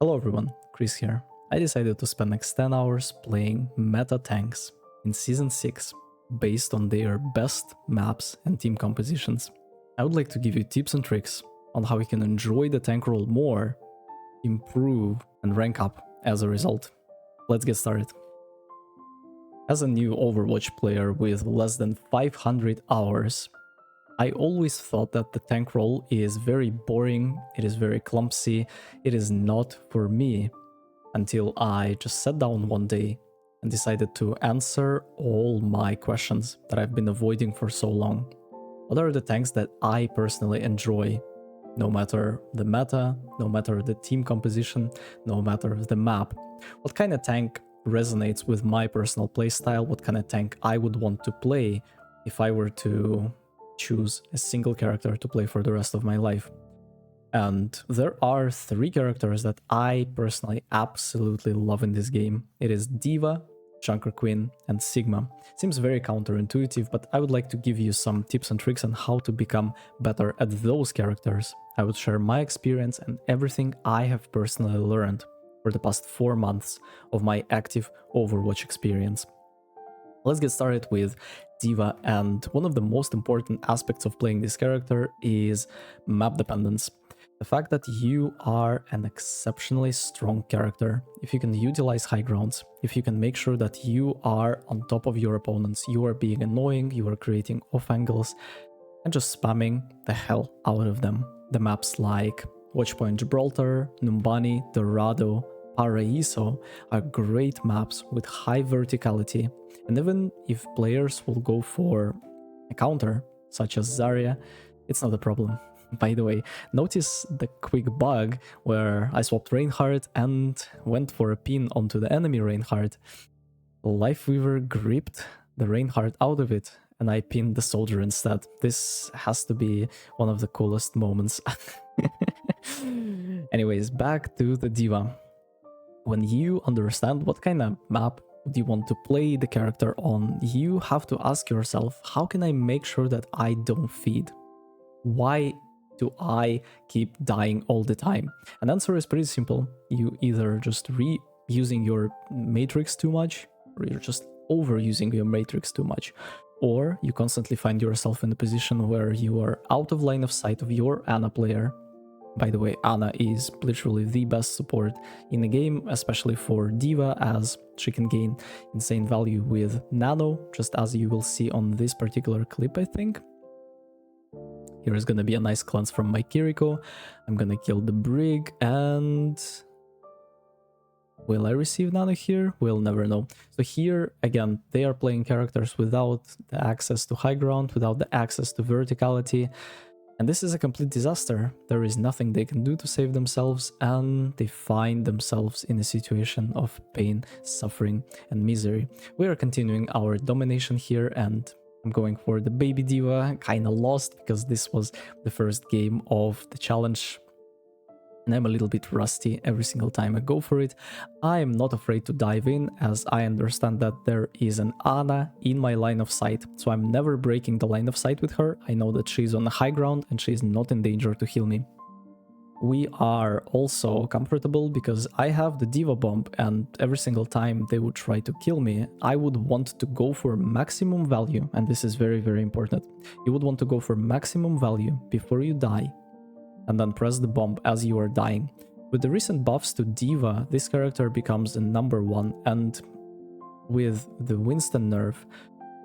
Hello everyone, Chris here. I decided to spend next 10 hours playing meta tanks in Season 6 based on their best maps and team compositions. I would like to give you tips and tricks on how you can enjoy the tank role more, improve and rank up as a result. Let's get started. As a new Overwatch player with less than 500 hours, I always thought that the tank role is very boring, it is very clumsy, it is not for me, until I just sat down one day and decided to answer all my questions that I've been avoiding for so long. What are the tanks that I personally enjoy, no matter the meta, no matter the team composition, no matter the map? What kind of tank resonates with my personal playstyle? What kind of tank I would want to play if I were to choose a single character to play for the rest of my life? And there are 3 characters that I personally absolutely love in this game. It is D.Va, Junker Queen, and Sigma. Seems very counterintuitive, but I would like to give you some tips and tricks on how to become better at those characters. I would share my experience and everything I have personally learned for the past 4 months of my active Overwatch experience. Let's get started with D.Va, and one of the most important aspects of playing this character is map dependence. The fact that you are an exceptionally strong character, if you can utilize high grounds, if you can make sure that you are on top of your opponents, you are being annoying, you are creating off angles, and just spamming the hell out of them. The maps like Watchpoint Gibraltar, Numbani, Dorado, Paraiso are great maps with high verticality, and even if players will go for a counter, such as Zarya, it's not a problem. By the way, notice the quick bug where I swapped Reinhardt and went for a pin onto the enemy Reinhardt. Lifeweaver gripped the Reinhardt out of it, and I pinned the soldier instead. This has to be one of the coolest moments. Anyways, back to the D.Va. When you understand what kind of map do you want to play the character on, you have to ask yourself, how can I make sure that I don't feed? Why do I keep dying all the time? And the answer is pretty simple. You either just reusing your matrix too much, or you're just overusing your matrix too much, or you constantly find yourself in a position where you are out of line of sight of your Ana player. By the way, Ana is literally the best support in the game, especially for D.Va, as she can gain insane value with Nano, just as you will see on this particular clip, I think. Here is gonna be a nice cleanse from my Kiriko. I'm gonna kill the Brig, and will I receive Nano here? We'll never know. So here, again, they are playing characters without the access to high ground, without the access to verticality. And this is a complete disaster. There is nothing they can do to save themselves, and they find themselves in a situation of pain, suffering, and misery. We are continuing our domination here, and I'm going for the baby D.Va. Kinda lost because this was the first game of the challenge, and I'm a little bit rusty every single time I go for it. I am not afraid to dive in, as I understand that there is an Ana in my line of sight, so I'm never breaking the line of sight with her. I know that she's on the high ground and she's not in danger to heal me. We are also comfortable because I have the D.Va bomb, and every single time they would try to kill me, I would want to go for maximum value, and this is very, very important. You would want to go for maximum value before you die, and then press the bomb as you are dying. With the recent buffs to D.Va, this character becomes the #1, and with the Winston nerf,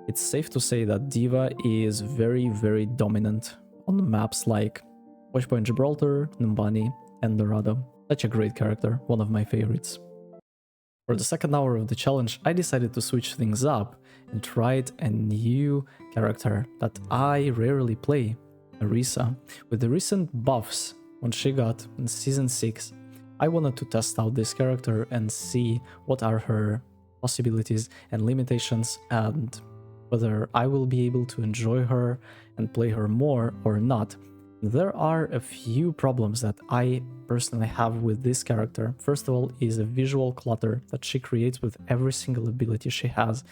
it's safe to say that D.Va is very, very dominant on maps like Watchpoint Gibraltar, Numbani, and Dorado. Such a great character, one of my favorites. For the second hour of the challenge, I decided to switch things up and tried a new character that I rarely play, Orisa. With the recent buffs when she got in Season 6, I wanted to test out this character and see what are her possibilities and limitations, and whether I will be able to enjoy her and play her more or not. There are a few problems that I personally have with this character. First of all is a visual clutter that she creates with every single ability she has.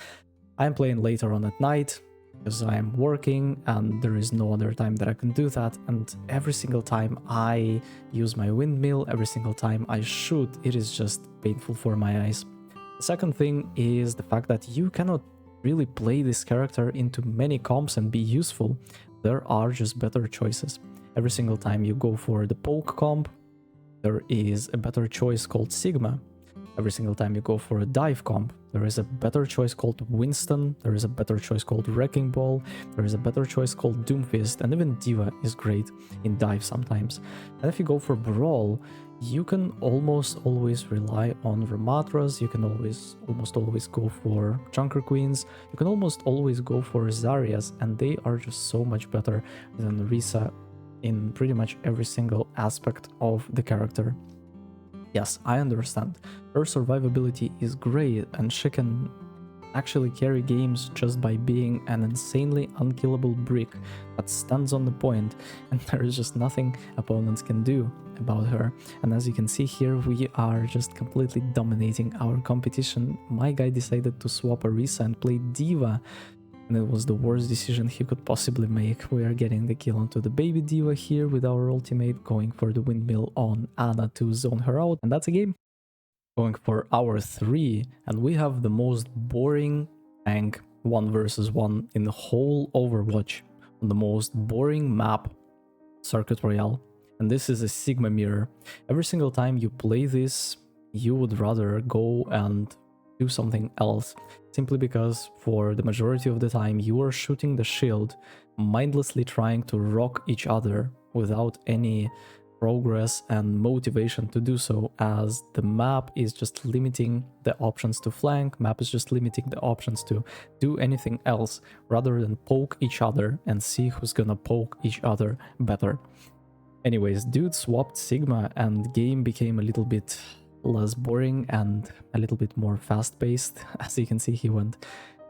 I'm playing later on at night, because I am working and there is no other time that I can do that. And every single time I use my windmill, every single time I shoot, it is just painful for my eyes. The second thing is the fact that you cannot really play this character into many comps and be useful. There are just better choices. Every single time you go for the poke comp, there is a better choice called Sigma. Every single time you go for a dive comp, there is a better choice called Winston, there is a better choice called Wrecking Ball, there is a better choice called Doomfist, and even D.Va is great in dive sometimes. And if you go for Brawl, you can almost always rely on Ramatras, you can almost always go for Junker Queens, you can almost always go for Zaryas, and they are just so much better than Orisa in pretty much every single aspect of the character. Yes, I understand. Her survivability is great and she can actually carry games just by being an insanely unkillable brick that stands on the point, and there is just nothing opponents can do about her. And as you can see here, we are just completely dominating our competition. My guy decided to swap Orisa and play D.Va, and it was the worst decision he could possibly make. We are getting the kill onto the baby D.Va here with our ultimate, going for the windmill on Ana to zone her out, and that's a game. Going for hour 3, and we have the most boring tank 1 versus 1 in the whole Overwatch on the most boring map, Circuit Royale. And this is a Sigma mirror. Every single time you play this, you would rather go and do something else, simply because for the majority of the time you are shooting the shield, mindlessly trying to rock each other without any progress and motivation to do so, as the map is just limiting the options to flank, map is just limiting the options to do anything else rather than poke each other and see who's gonna poke each other better. Anyways, dude swapped Sigma and game became a little bit less boring and a little bit more fast-paced. As you can see, he went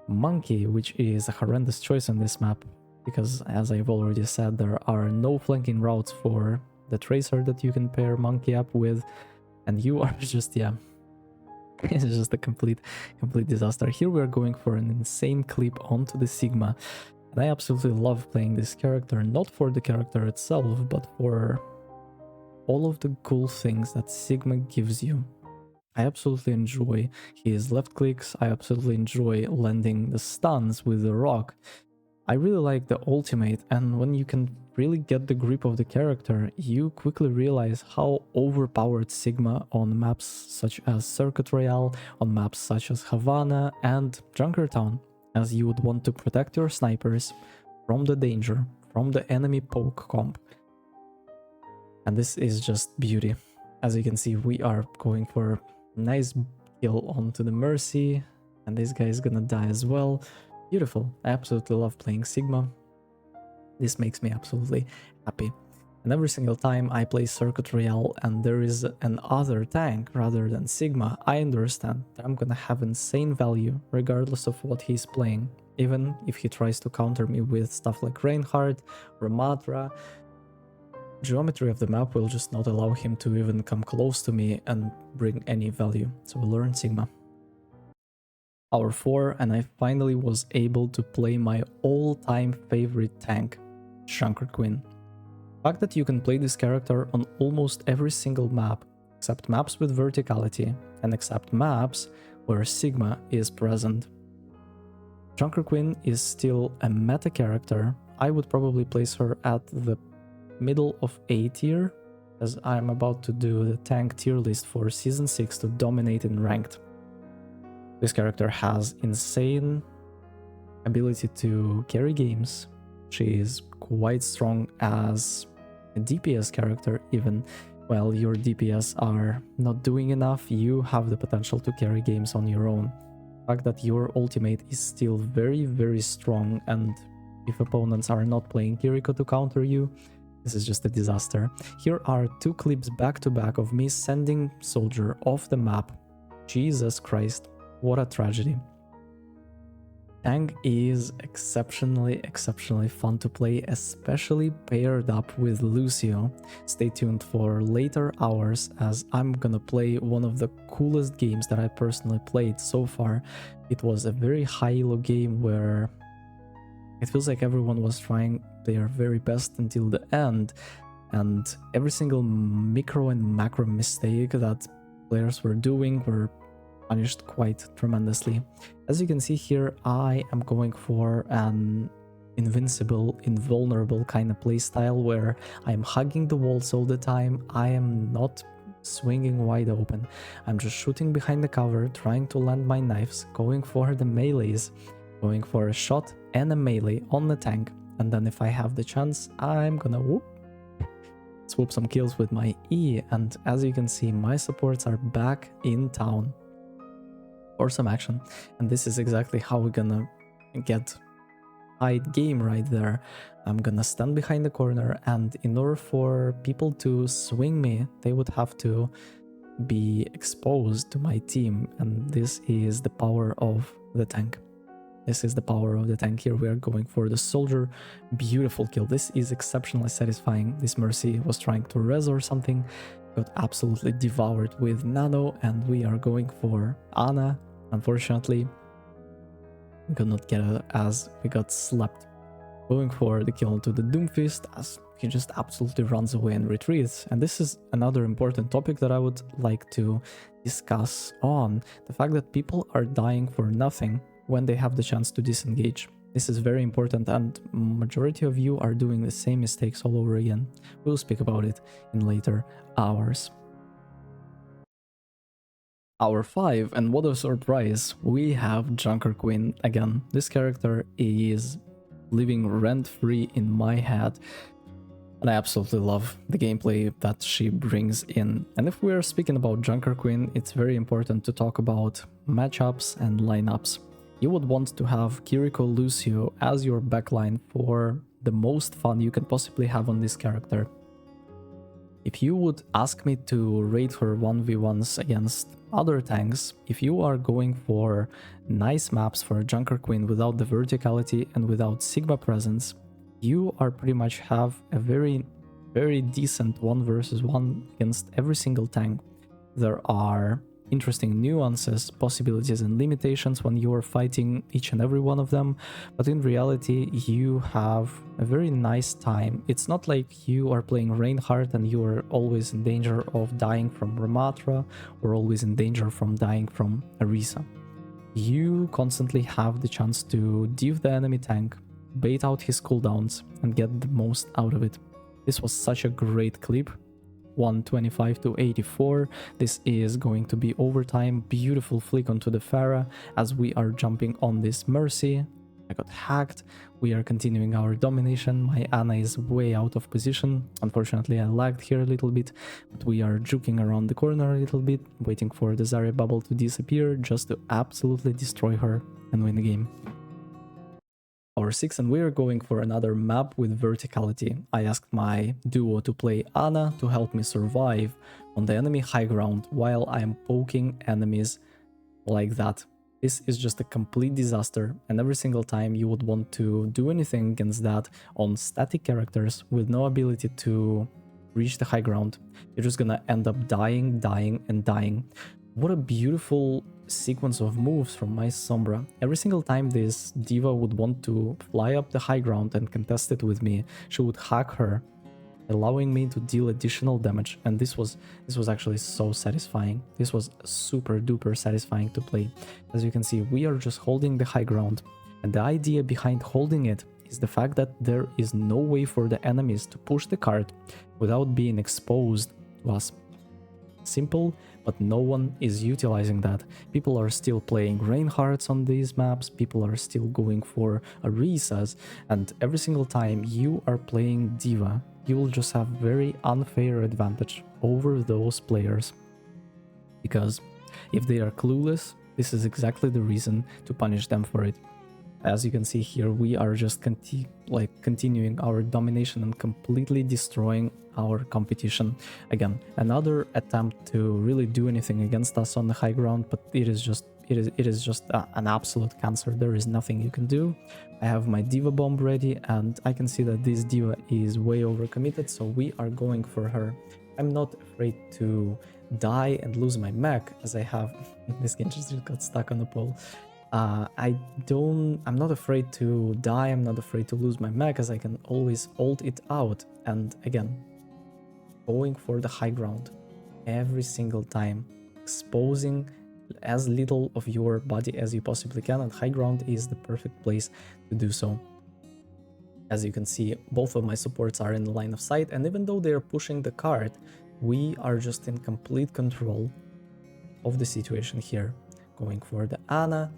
Monkey, which is a horrendous choice on this map because, as I've already said, there are no flanking routes for the Tracer that you can pair Monkey up with, and you are just, yeah, it's just a complete disaster. Here we are going for an insane clip onto the Sigma, and I absolutely love playing this character, not for the character itself, but for all of the cool things that Sigma gives you. I absolutely enjoy his left clicks, I absolutely enjoy landing the stuns with the rock. I really like the ultimate, and when you can really get the grip of the character, you quickly realize how overpowered Sigma on maps such as Circuit Royale, on maps such as Havana and Junkertown, as you would want to protect your snipers from the danger, from the enemy poke comp. And this is just beauty. As you can see, we are going for a nice kill onto the Mercy, and this guy is gonna die as well. Beautiful. I absolutely love playing Sigma. This makes me absolutely happy. And every single time I play Circuit Royale and there is an other tank rather than Sigma, I understand that I'm gonna have insane value regardless of what he's playing. Even if he tries to counter me with stuff like Reinhardt, Ramatra, geometry of the map will just not allow him to even come close to me and bring any value. So we'll learn Sigma. Hour 4, and I finally was able to play my all-time favorite tank, Junker Queen. The fact that you can play this character on almost every single map, except maps with verticality, and except maps where Sigma is present. Junker Queen is still a meta character. I would probably place her at the middle of A tier, as I'm about to do the tank tier list for Season 6 to dominate in Ranked. This character has insane ability to carry games. She is quite strong as a DPS character. Even while your DPS are not doing enough, you have the potential to carry games on your own. The fact that your ultimate is still very strong, and if opponents are not playing Kiriko to counter you, this is just a disaster. Here are 2 clips back to back of me sending Soldier off the map. Jesus Christ. What a tragedy. Tank is exceptionally fun to play, especially paired up with Lucio. Stay tuned for later hours, as I'm gonna play one of the coolest games that I personally played so far. It was a very high elo game where It feels like everyone was trying their very best until the end, and every single micro and macro mistake that players were doing were punished quite tremendously. As you can see here, I am going for an invincible, invulnerable kind of playstyle where I'm hugging the walls all the time. I am not swinging wide open. I'm just shooting behind the cover, trying to land my knives, going for the melees, going for a shot and a melee on the tank, and then if I have the chance, I'm gonna swoop some kills with my E. And as you can see, my supports are back in town for some action, and this is exactly how we're gonna get tight game right there. I'm gonna stand behind the corner, and in order for people to swing me, they would have to be exposed to my team, and this is the power of the tank. This is the power of the tank. Here we are going for the soldier. Beautiful kill. This is exceptionally satisfying. This Mercy was trying to res or something, got absolutely devoured with Nano, and we are going for Ana. Unfortunately, we could not get it as we got slapped. Going for the kill to the Doomfist as he just absolutely runs away and retreats. And this is another important topic that I would like to discuss on. The fact that people are dying for nothing when they have the chance to disengage. This is very important, and majority of you are doing the same mistakes all over again. We'll speak about it in later hours. Hour 5, and what a surprise, we have Junker Queen again. This character is living rent-free in my head, and I absolutely love the gameplay that she brings in. And if we are speaking about Junker Queen, it's very important to talk about matchups and lineups. You would want to have Kiriko Lucio as your backline for the most fun you can possibly have on this character. If you would ask me to rate her 1v1s against other tanks, if you are going for nice maps for a Junker Queen without the verticality and without Sigma presence, you are pretty much have a very decent 1 versus 1 against every single tank. There are interesting nuances, possibilities and limitations when you are fighting each and every one of them, but in reality you have a very nice time. It's not like you are playing Reinhardt and you are always in danger of dying from Ramatra or always in danger from dying from Orisa. You constantly have the chance to div the enemy tank, bait out his cooldowns and get the most out of it. This was such a great clip. 125 to 84. This is going to be overtime. Beautiful flick onto the Pharah as we are jumping on this Mercy. I got hacked. We are continuing our domination. My Ana is way out of position. Unfortunately, I lagged here a little bit, but we are juking around the corner a little bit, waiting for the Zarya bubble to disappear just to absolutely destroy her and win the game. Hour 6, and we are going for another map with verticality. I asked my duo to play Ana to help me survive on the enemy high ground while I am poking enemies like that. This is just a complete disaster, and every single time you would want to do anything against that on static characters with no ability to reach the high ground, you're just gonna end up dying, and dying. What a beautiful sequence of moves from my Sombra. Every single time this D.Va would want to fly up the high ground and contest it with me, she would hack her, allowing me to deal additional damage, and this was actually so satisfying. This was super duper satisfying to play. As you can see, we are just holding the high ground, and the idea behind holding it is the fact that there is no way for the enemies to push the cart without being exposed to us. Simple, but no one is utilizing that. People are still playing Reinhardts on these maps, people are still going for Orisas, and every single time you are playing D.Va, you will just have very unfair advantage over those players. Because if they are clueless, this is exactly the reason to punish them for it. As you can see here, we are just continuing our domination and completely destroying our competition. Again, another attempt to really do anything against us on the high ground, but it is just an absolute cancer. There is nothing you can do. I have my D.Va bomb ready, and I can see that this D.Va is way overcommitted, so we are going for her. I'm not afraid to die and lose my mech, as I have in this game just got stuck on the pole. I'm not afraid to die, I'm not afraid to lose my mech, as I can always ult it out. And again, going for the high ground every single time, exposing as little of your body as you possibly can, and high ground is the perfect place to do so. As you can see, both of my supports are in the line of sight, and even though they are pushing the cart, we are just in complete control of the situation here. Going for the Ana.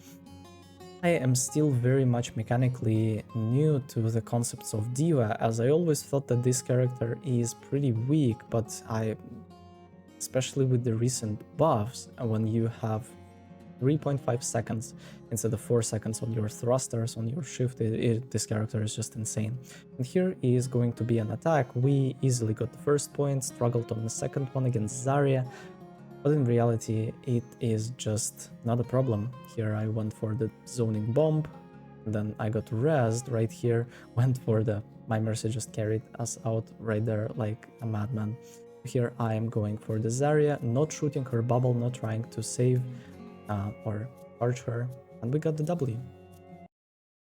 I am still very much mechanically new to the concepts of D.Va, as I always thought that this character is pretty weak, but especially with the recent buffs, when you have 3.5 seconds instead of 4 seconds on your thrusters, on your shift, this character is just insane. And here is going to be an attack. We easily got the first point, struggled on the second one against Zarya, but in reality it is just not a problem. Here I went for the zoning bomb, and then I got rezzed right here, went for my Mercy just carried us out right there like a madman. Here I am going for the Zarya, not shooting her bubble, not trying to save or charge her, and we got the W.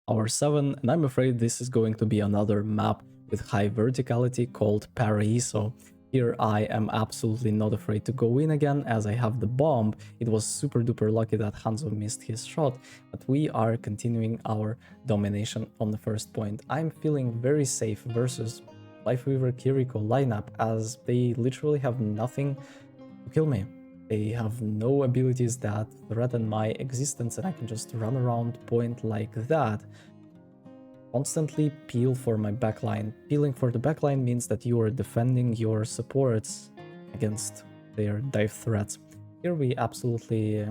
Hour 7, and I'm afraid this is going to be another map with high verticality called Paraiso. Here I am absolutely not afraid to go in again, as I have the bomb. It was super duper lucky that Hanzo missed his shot, but we are continuing our domination on the first point. I'm feeling very safe versus Lifeweaver Kiriko lineup, as they literally have nothing to kill me. They have no abilities that threaten my existence, and I can just run around point like that. Constantly peel for my backline. Peeling for the backline means that you are defending your supports against their dive threats. Here we absolutely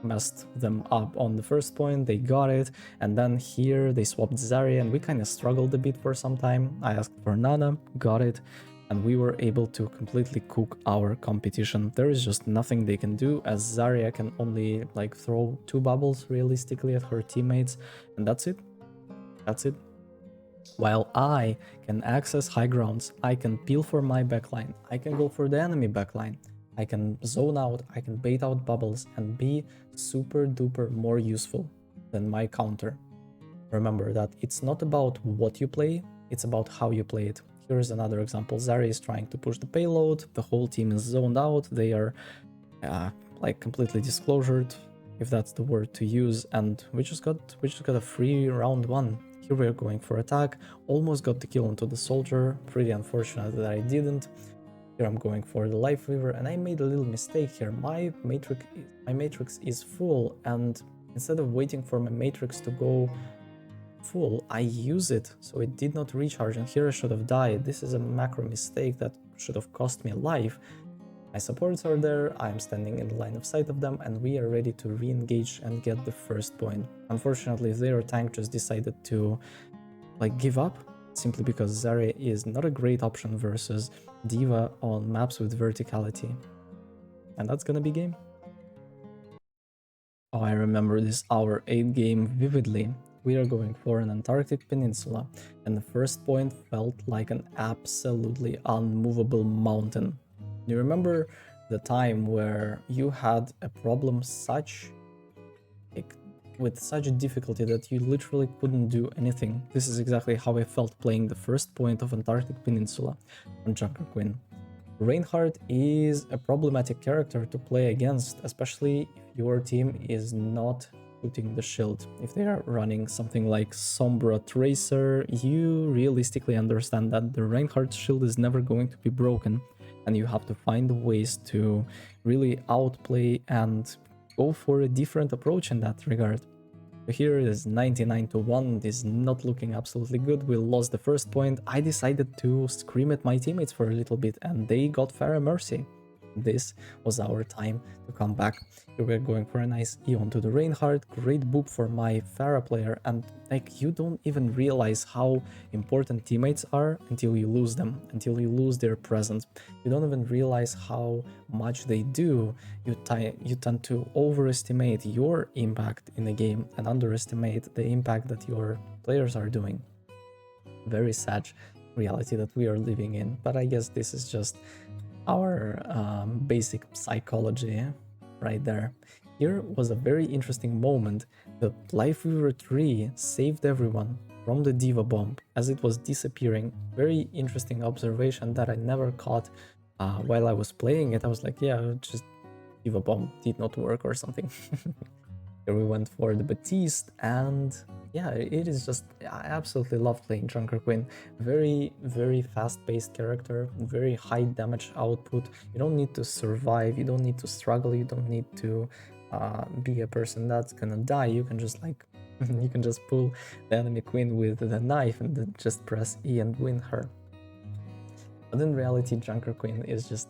messed them up on the first point, they got it, and then here they swapped Zarya, and we kind of struggled a bit for some time. I asked for Nana, got it, and we were able to completely cook our competition. There is just nothing they can do, as Zarya can only like throw 2 bubbles realistically at her teammates, and that's it. That's it. While I can access high grounds, I can peel for my backline, I can go for the enemy backline, I can zone out, I can bait out bubbles and be super duper more useful than my counter. Remember that it's not about what you play, it's about how you play it. Here's another example. Zarya is trying to push the payload, the whole team is zoned out, they are like completely disclosured, if that's the word to use, and we just got a free round 1. Here we are going for attack, almost got the kill onto the soldier, pretty unfortunate that I didn't. Here I'm going for the Lifeweaver, and I made a little mistake here. My matrix is full, and instead of waiting for my matrix to go full, I use it, so it did not recharge, and here I should have died. This is a macro mistake that should have cost me a life. My supports are there, I am standing in the line of sight of them, and we are ready to re-engage and get the first point. Unfortunately, their tank just decided to like give up, simply because Zarya is not a great option versus D.Va on maps with verticality. And that's gonna be game. Oh, I remember this hour 8 game vividly. We are going for an Antarctic Peninsula, and the first point felt like an absolutely unmovable mountain. Do you remember the time where you had a problem with such difficulty that you literally couldn't do anything? This is exactly how I felt playing the first point of Antarctic Peninsula on Junker Queen. Reinhardt is a problematic character to play against, especially if your team is not shooting the shield. If they are running something like Sombra Tracer, you realistically understand that the Reinhardt shield is never going to be broken, and you have to find ways to really outplay and go for a different approach in that regard. So here it is 99-1, this is not looking absolutely good. We lost the first point. I decided to scream at my teammates for a little bit, and they got Pharah Mercy. This was our time to come back. Here we're going for a nice E onto the Reinhardt, great boop for my Pharah player, and like you don't even realize how important teammates are until you lose them, until you lose their presence. You don't even realize how much they do. You tend to overestimate your impact in the game and underestimate the impact that your players are doing. Very sad reality that we are living in, but I guess this is just our basic psychology right there. here was a very interesting moment. The Lifeweaver tree saved everyone from the D.Va bomb as it was disappearing. Very interesting observation that I never caught while I was playing it. I was like, yeah, just D.Va bomb did not work or something. Here we went for the Batiste, and yeah, it is just, I absolutely love playing Junker Queen. Very, very fast-paced character, very high damage output. You don't need to survive, you don't need to struggle, you don't need to be a person that's gonna die. You can just like, you can just pull the enemy queen with the knife and then just press E and win her. But in reality, Junker Queen is just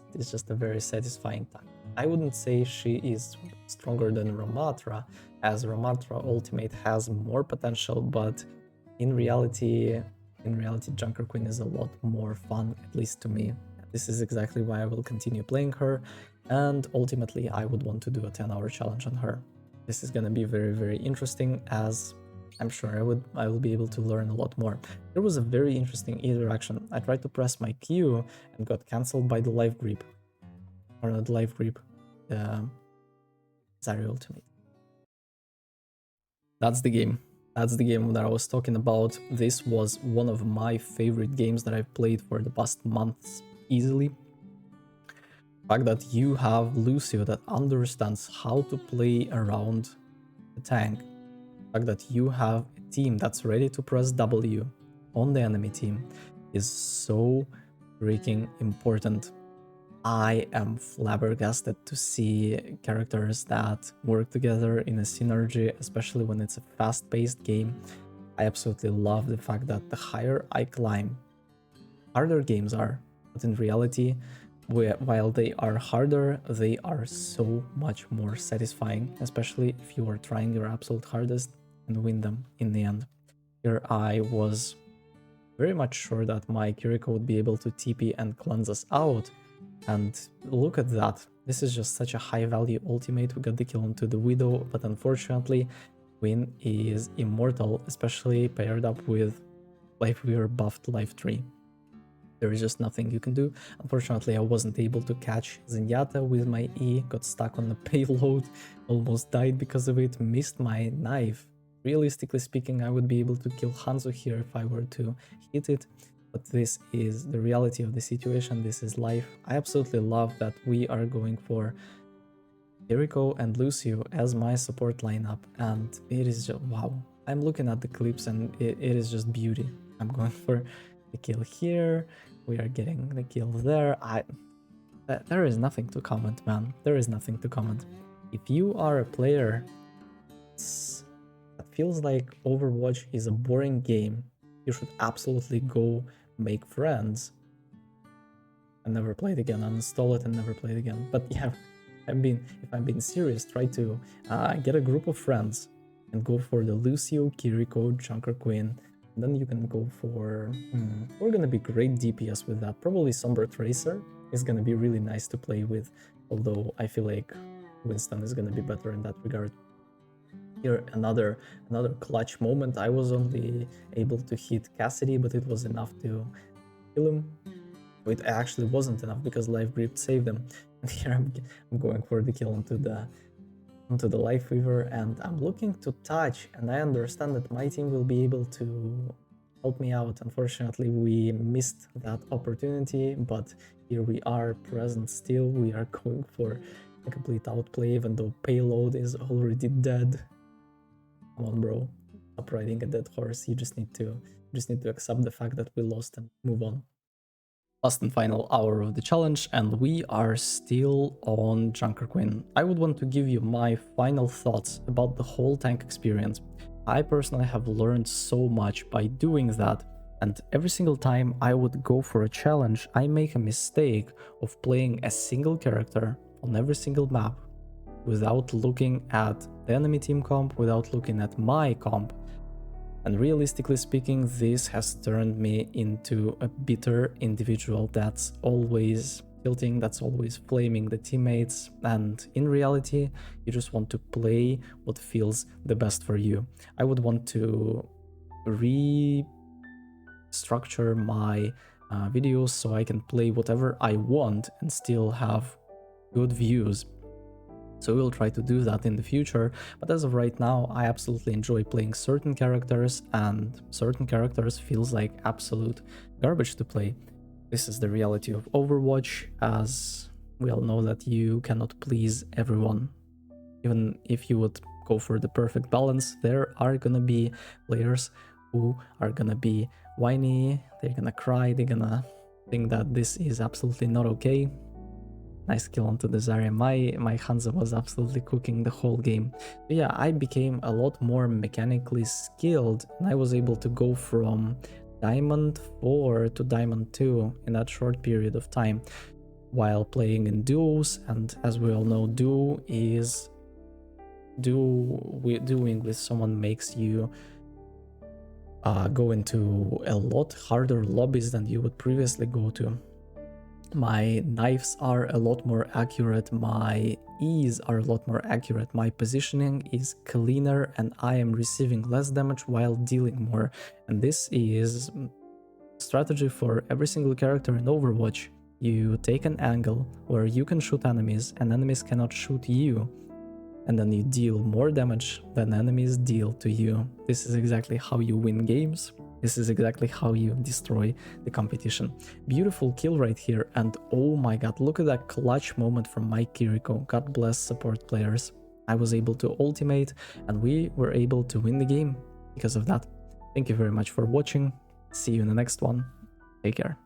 a very satisfying tank. I wouldn't say she is stronger than Ramatra, as Ramatra ultimate has more potential, but in reality, Junker Queen is a lot more fun, at least to me. This is exactly why I will continue playing her, and ultimately I would want to do a 10-hour challenge on her. This is gonna be very, very interesting, as I'm sure I will be able to learn a lot more. There was a very interesting interaction. I tried to press my Q and got cancelled by the life grip. Or not life grip, Zarya ultimate. That's the game. That's the game that I was talking about. This was one of my favorite games that I've played for the past months, easily. The fact that you have Lucio that understands how to play around the tank. The fact that you have a team that's ready to press W on the enemy team is so freaking important. I am flabbergasted to see characters that work together in a synergy, especially when it's a fast-paced game. I absolutely love the fact that the higher I climb, harder games are, but in reality, while they are harder, they are so much more satisfying, especially if you are trying your absolute hardest and win them in the end. Here I was very much sure that my Kiriko would be able to TP and cleanse us out. And look at that. This is just such a high value ultimate. We got the kill onto the Widow, but unfortunately, Queen is immortal, especially paired up with Lifeweaver buffed Life Tree. There is just nothing you can do. Unfortunately, I wasn't able to catch Zenyatta with my E, got stuck on the payload, almost died because of it, missed my knife. Realistically speaking, I would be able to kill Hanzo here if I were to hit it. But this is the reality of the situation, this is life. I absolutely love that we are going for Kiriko and Lucio as my support lineup, and it is just wow. I'm looking at the clips and it is just beauty. I'm going for the kill here, we are getting the kill there. There is nothing to comment, man. There is nothing to comment. If you are a player that feels like Overwatch is a boring game, you should absolutely go make friends and never play it again, uninstall it and never play it again. But yeah, if I'm being serious, try to get a group of friends and go for the Lucio, Kiriko, Junker Queen. And then you can go for we're gonna be great DPS with that. Probably Somber Tracer is gonna be really nice to play with, although I feel like Winston is gonna be better in that regard. Here another clutch moment. I was only able to hit Cassidy, but it was enough to kill him. It actually wasn't enough because Life Grip saved him. And here I'm going for the kill onto the Lifeweaver, and I'm looking to touch, and I understand that my team will be able to help me out. Unfortunately, we missed that opportunity, but here we are present still. We are going for a complete outplay, even though payload is already dead. Come on, bro. Stop riding a dead horse. You just need to accept the fact that we lost and move on. Last and final hour of the challenge, and we are still on Junker Queen. I would want to give you my final thoughts about the whole tank experience. I personally have learned so much by doing that, and every single time I would go for a challenge, I make a mistake of playing a single character on every single map without looking at the enemy team comp, without looking at my comp. And realistically speaking, this has turned me into a bitter individual that's always tilting, that's always flaming the teammates, and in reality, you just want to play what feels the best for you. I would want to restructure my videos so I can play whatever I want and still have good views. So we'll try to do that in the future, but as of right now, I absolutely enjoy playing certain characters, and certain characters feels like absolute garbage to play. This is the reality of Overwatch, as we all know that you cannot please everyone. Even if you would go for the perfect balance, there are gonna be players who are gonna be whiny, they're gonna cry, they're gonna think that this is absolutely not okay. Nice kill onto the Zarya. My Hanzo was absolutely cooking the whole game. But yeah, I became a lot more mechanically skilled, and I was able to go from Diamond 4 to Diamond 2 in that short period of time while playing in duos. And as we all know, doing with someone makes you go into a lot harder lobbies than you would previously go to. My knives are a lot more accurate, my E's are a lot more accurate, my positioning is cleaner, and I am receiving less damage while dealing more. And this is strategy for every single character in Overwatch. You take an angle where you can shoot enemies and enemies cannot shoot you, and then you deal more damage than enemies deal to you. This is exactly how you win games. This is exactly how you destroy the competition. Beautiful kill right here, and oh my god, look at that clutch moment from my Kiriko. God bless support players. I was able to ultimate, and we were able to win the game because of that. Thank you very much for watching. See you in the next one. Take care.